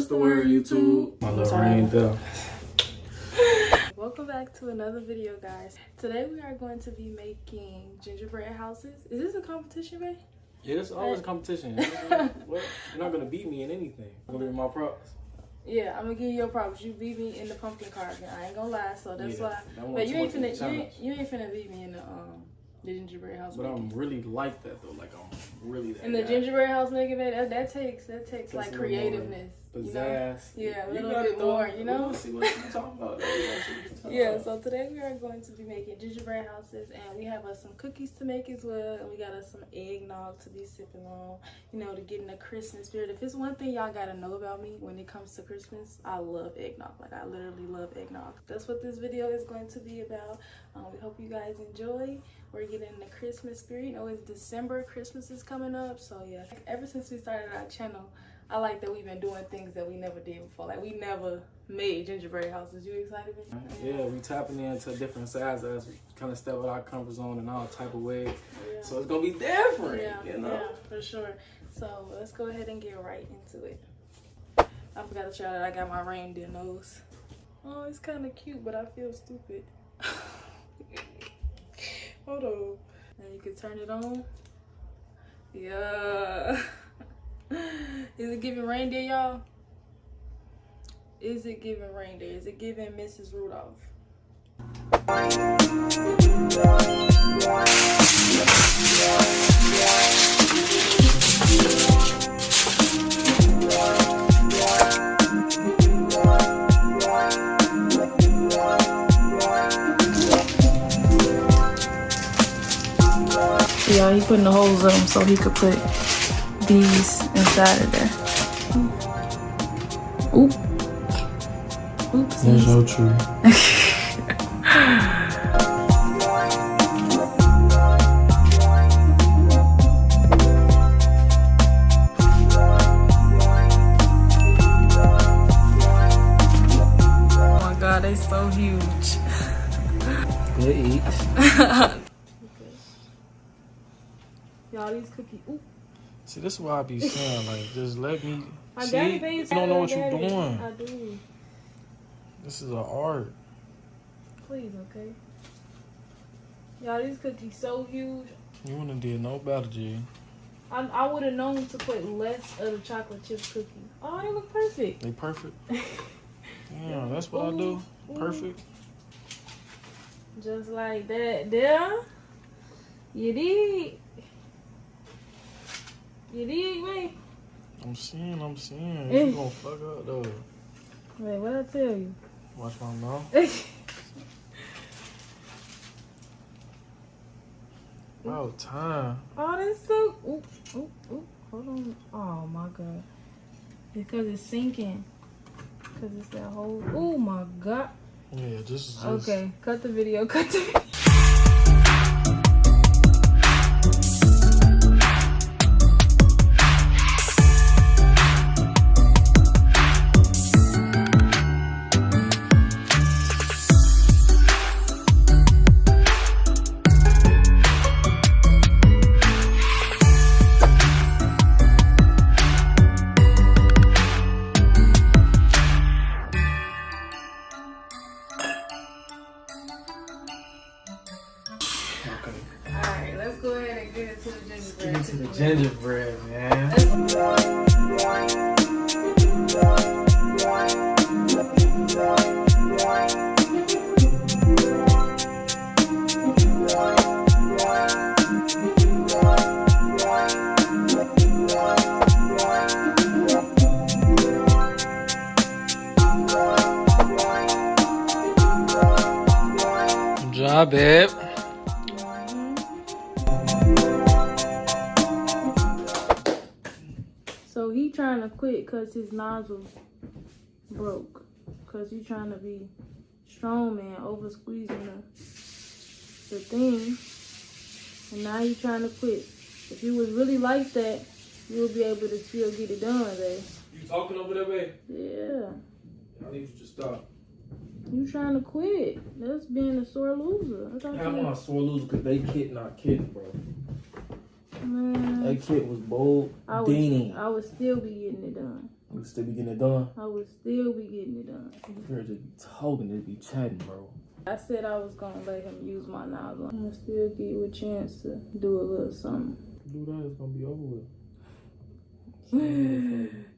What's the word, YouTube? My little rain there. Welcome back to another video, guys. Today we are going to be making gingerbread houses. Is this a competition, babe? Yeah, it's always a competition. You're not gonna beat me in anything. I'm gonna give you my props. Yeah, I'm gonna give you your props. You beat me in the pumpkin carving. I ain't gonna lie, so that's why. But you ain't finna beat me in the gingerbread house. But I'm really like that though. Like I'm really that. In the gingerbread house making that takes like creativeness. Pizzazz. Yeah, a little bit more, you know? We'll see what you're talking about. Yeah, so today we are going to be making gingerbread houses, and we have some cookies to make as well, and we got us some eggnog to be sipping on, you know, to get in the Christmas spirit. If it's one thing y'all gotta know about me when it comes to Christmas, I love eggnog. Like, I literally love eggnog. That's what this video is going to be about. We hope you guys enjoy. We're getting in the Christmas spirit. You know, it's December, Christmas is coming up, so yeah. Ever since we started our channel, I like that we've been doing things that we never did before. Like, we never made gingerbread houses. You excited? Yeah, we tapping into different sides as we kind of step out our comfort zone in all type of ways. Yeah. So it's going to be different, you know? Yeah, for sure. So let's go ahead and get right into it. I forgot to show that I got my reindeer nose. Oh, it's kind of cute, but I feel stupid. Hold on. And you can turn it on. Yeah. Is it giving reindeer, y'all? Is it giving reindeer? Is it giving Mrs. Rudolph? Yeah, he putting the holes in them so he could put these inside of there. Oop. Oops. That's so true. Oh my God, they so huge. Good eats. Y'all, these cookies. Ooh. See, this is why I be saying, like, just let me. I see, you don't know what you're doing. I do. This is an art. Please, okay? Y'all, these cookies so huge. You wouldn't have did no better, G. I would have known to put less of the chocolate chip cookie. Oh, they look perfect. They perfect. Yeah, that's what I do. Perfect. Just like that. There. You did. You did, man. I'm seeing. You gonna fuck up though. Wait, what I tell you? Watch my mouth. About time. Oh, that's so. Oop. Hold on. Oh my God. Because it's sinking. Because it's that whole. Oh my God. Yeah, just. Okay, cut the video. Cut the video. Alright, let's go ahead and get into the gingerbread. Get into the gingerbread, man. Good job, babe. So he trying to quit because his nozzle broke. Because he trying to be strong man, over squeezing the thing. And now he trying to quit. If you was really like that, you would be able to still get it done, babe. You talking over there, babe? Yeah. I need you to stop. You trying to quit. That's being a sore loser. I'm not a sore loser because they kid not kidding, bro. Man. That kid was bold. I would still be getting it done. You still be getting it done? I would still be getting it done. Girl, just be talking, just be chatting, bro. I said I was gonna let him use my nozzle. I'm gonna still give you a chance to do a little something. Do that, it's gonna be over with.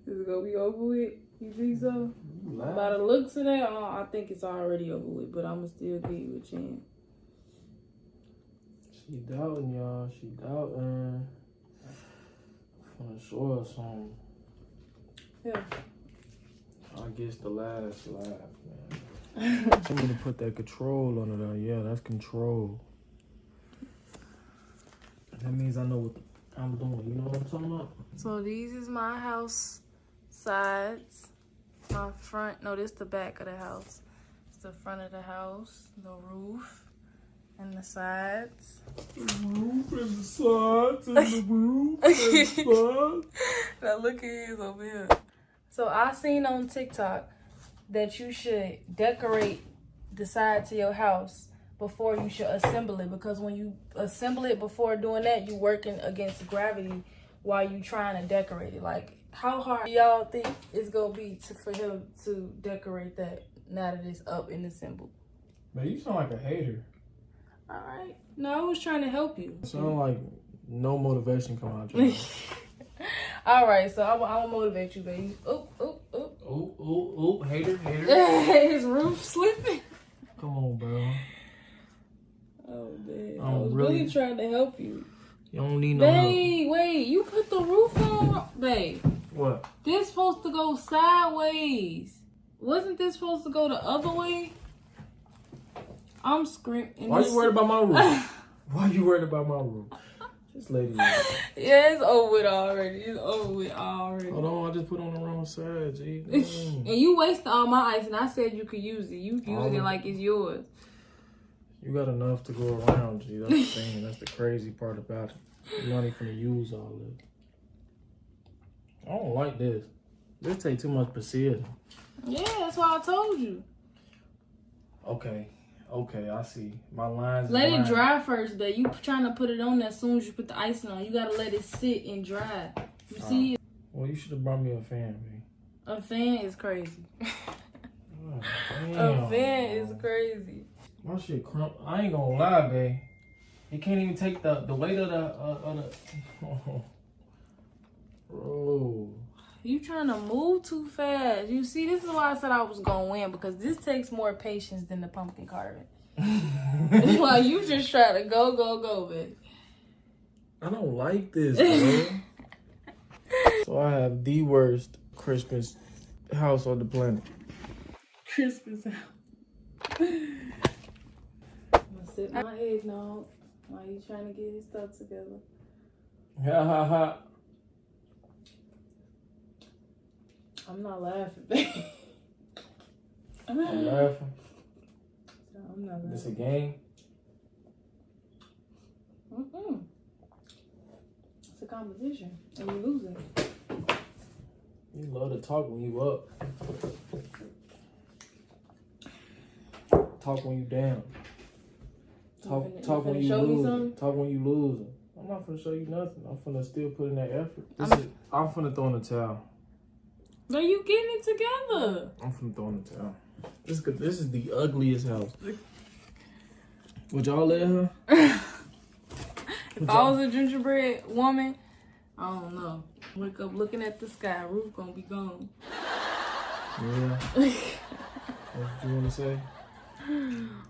It's gonna be over with? You think so? By the looks of that, I think it's already over with, but I'm gonna still give you a chance. She doubting, y'all. She doubting. I'm finna show her something. Yeah. I guess the last laugh, man. I'm gonna put that control on it. Yeah, that's control. That means I know what I'm doing. You know what I'm talking about? So these is my house sides. My front. No, this the back of the house. It's the front of the house, the roof, and the sides. The roof and the sides and the roof and the sides. Now look at his over here. So I seen on TikTok that you should decorate the side to your house before you should assemble it, because when you assemble it before doing that, you working against gravity while you trying to decorate it. Like, how hard y'all think it's gonna be for him to decorate that now that it's up and assembled? Man, you sound like a hater. All right. No, I was trying to help you. You sound like no motivation come out your mouth. All right, so I'll motivate you, baby. Oop, oop, oop. Oop, oop, oop. Hater, hater. His roof slipping. Come on, bro. Oh, man. I I was really trying to help you. You don't need no help. Babe, wait. You put the roof on? Babe. What? This supposed to go sideways. Wasn't this supposed to go the other way? I'm screaming. Why you worried about my roof? Why you worried about my roof? This lady. Yeah, it's over with already. It's over with already. Hold on, I just put on the wrong side, G. And you wasted all my ice, and I said you could use it. You using it like it's yours. You got enough to go around, G. That's the thing. That's the crazy part about it. You're not even finna use all this. I don't like this. This take too much precision. Yeah, that's why I told you. Okay. Okay, I see. My lines. Let it dry first, though. You trying to put it on as soon as you put the icing on. You gotta let it sit and dry. You see it? Well, you should have brought me a fan, man. A fan is crazy. Oh, A fan is crazy. My shit crump. I ain't gonna lie, babe. He can't even take the weight of the. Bro. You trying to move too fast. You see, this is why I said I was gonna win, because this takes more patience than the pumpkin carving. Like, you just try to go, baby. I don't like this, bro. So I have the worst Christmas house on the planet. Christmas house. I'm gonna sit my eggnog while you trying to get his stuff together. Ha ha ha. I'm not laughing, babe. I'm laughing. I'm not laughing. This a game? It's a competition, and you're losing. You love to talk when you up. Talk when you down. Talk when you lose. Talk when you lose. I'm not finna show you nothing. I'm finna still put in that effort. I'm finna throw in the towel. No, you getting it together. I'm finna throw in the towel. This is the ugliest house. Would y'all let her? If I was a gingerbread woman, I don't know. Wake up looking at the sky, roof gonna be gone. Yeah. What you wanna say?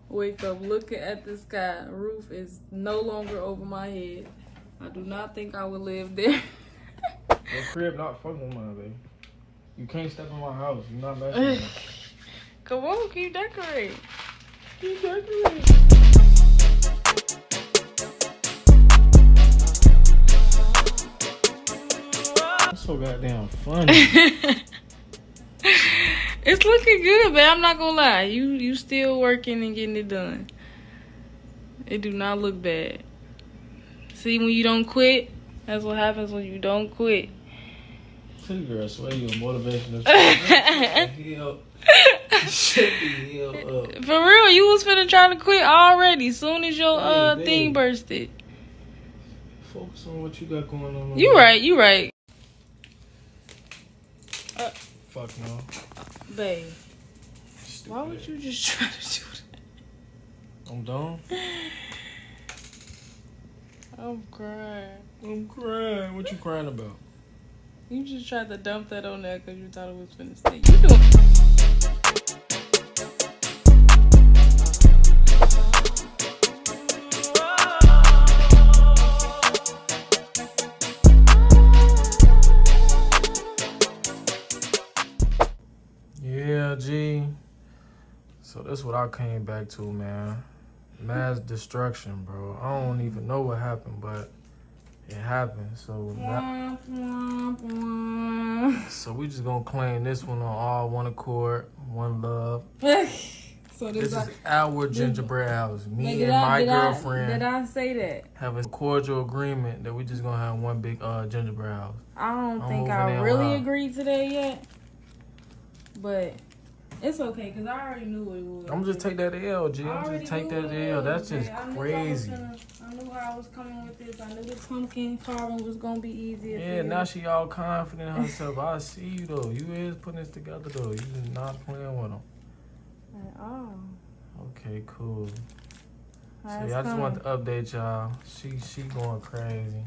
Wake up looking at the sky, roof is no longer over my head. I do not think I would live there. Your crib not fucking with mine, baby. You can't step in my house. You're not messing with me. Come on, keep decorating. Keep decorating. That's so goddamn funny. It's looking good, man. I'm not gonna lie. You still working and getting it done. It do not look bad. See, when you don't quit, that's what happens when you don't quit. Tell you, girl, I swear you're motivation. For real, you was finna try to quit already. Soon as your thing bursted. Focus on what you got going on. You right. Fuck no. Babe, Stupid. why would you just try to do that? I'm done. I'm crying. I'm crying. What you crying about? You just tried to dump that on there because you thought it was finna stay. You doing? Yeah, G. So that's what I came back to, man. Mass destruction, bro. I don't even know what happened, but it happened. So we just gonna claim this one on all one accord, one love. So This is our gingerbread house. Me and my girlfriend did I say that? have a cordial agreement that we just gonna have one big gingerbread house. I don't think moving I in really wild. agreed to that yet. But it's okay, because I already knew what it was. I'm just take that L, G. I'm just take that L. That's just crazy. I knew how I was coming with this. I knew the pumpkin carving was going to be easier. Yeah, now she all confident in herself. I see you, though. You is putting this together, though. You is not playing with them. At all. Okay, cool. That's So, yeah, I just want to update y'all. She going crazy.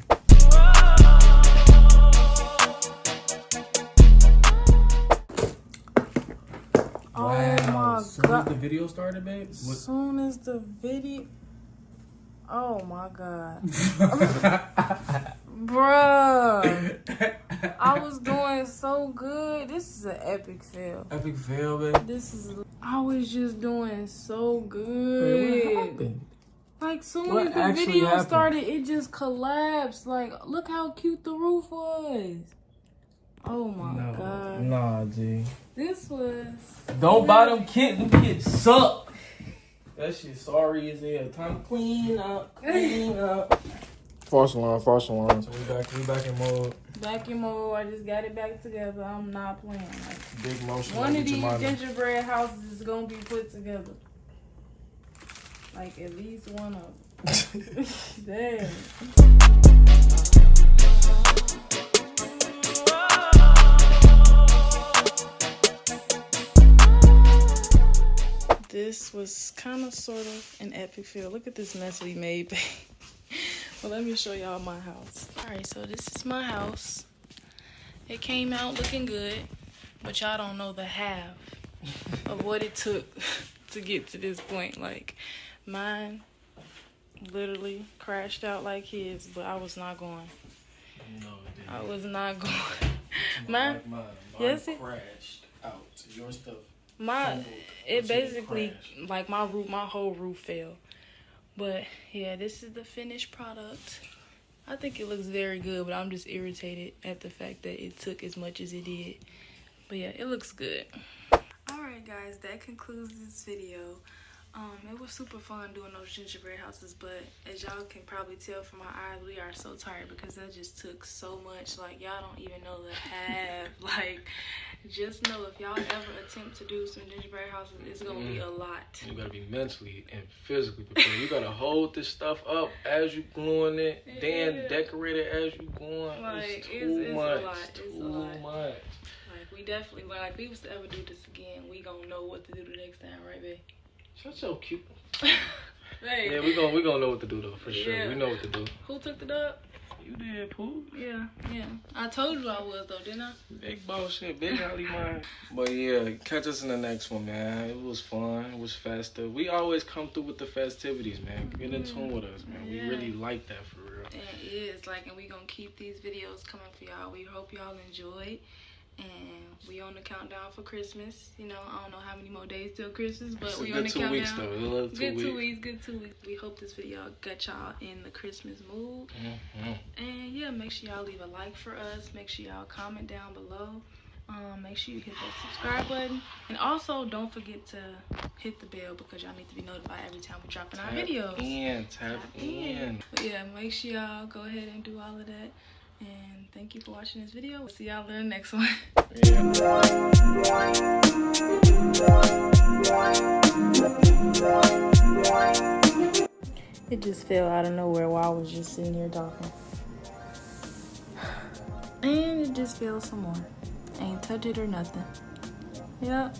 Oh my Soon as God. the video started, babe. Soon as the video. Oh my God. Bruh. I was doing so good. This is an epic fail. Epic fail, babe. I was just doing so good. Wait, what happened? Like, soon What as the actually video happened? started, it just collapsed. Like, look how cute the roof was. Oh my God. Nah, G. This was... Don't buy them kids. Them kids suck. That shit sorry as hell. Time to clean up. False alarm. So we back in mode. Back in mode. I just got it back together. I'm not playing. Like, Big motion. one of these Jamylah. gingerbread houses is gonna be put together. Like, at least one of them. Damn. This was kind of sort of an epic feel. Look at this mess we made, babe. Well, let me show y'all my house. All right, so this is my house. It came out looking good, but y'all don't know the half of what it took to get to this point. Like, mine literally crashed out like his, but I was not going. No, it didn't. I was not going. Mine Yes, it crashed out. Your stuff. It basically, like, my whole roof fell. But yeah, this is the finished product. I think it looks very good, but I'm just irritated at the fact that it took as much as it did. But yeah, it looks good. Alright guys, that concludes this video. It was super fun doing those gingerbread houses, but as y'all can probably tell from my eyes, we are so tired because that just took so much. Like, y'all don't even know the half. Like, just know if y'all ever attempt to do some gingerbread houses, it's gonna be a lot. You gotta be mentally and physically prepared. You gotta hold this stuff up as you gluing it, then decorate it as you going. Like, it's much. A lot. It's Too a lot. much. Like, we definitely, like, if we was to ever do this again, we gonna know what to do the next time, right, babe? Shut your cute. Hey. Yeah, we gonna know what to do though, for sure. Yeah. We know what to do. Who took the dub? You did, Pooh. Yeah. I told you I was, though, didn't I? Big boss shit, big alley mine. But yeah, catch us in the next one, man. It was fun. It was festive. We always come through with the festivities, man. Get in tune with us, man. Yeah. We really like that for real. And it is, like, and we gonna keep these videos coming for y'all. We hope y'all enjoyed. And we on the countdown for Christmas. You know, I don't know how many more days till Christmas, but we on the countdown. 2 weeks though. A little 2 Good weeks. 2 weeks. Good 2 weeks. We hope this video got y'all in the Christmas mood. And yeah, make sure y'all leave a like for us. Make sure y'all comment down below. Make sure you hit that subscribe button. And also, don't forget to hit the bell because y'all need to be notified every time we're dropping our videos. Tap in. But yeah, make sure y'all go ahead and do all of that. And thank you for watching this video. We'll see y'all in the next one. It just fell out of nowhere while I was just sitting here talking. And it just fell some more. Ain't touch it or nothing. Yep.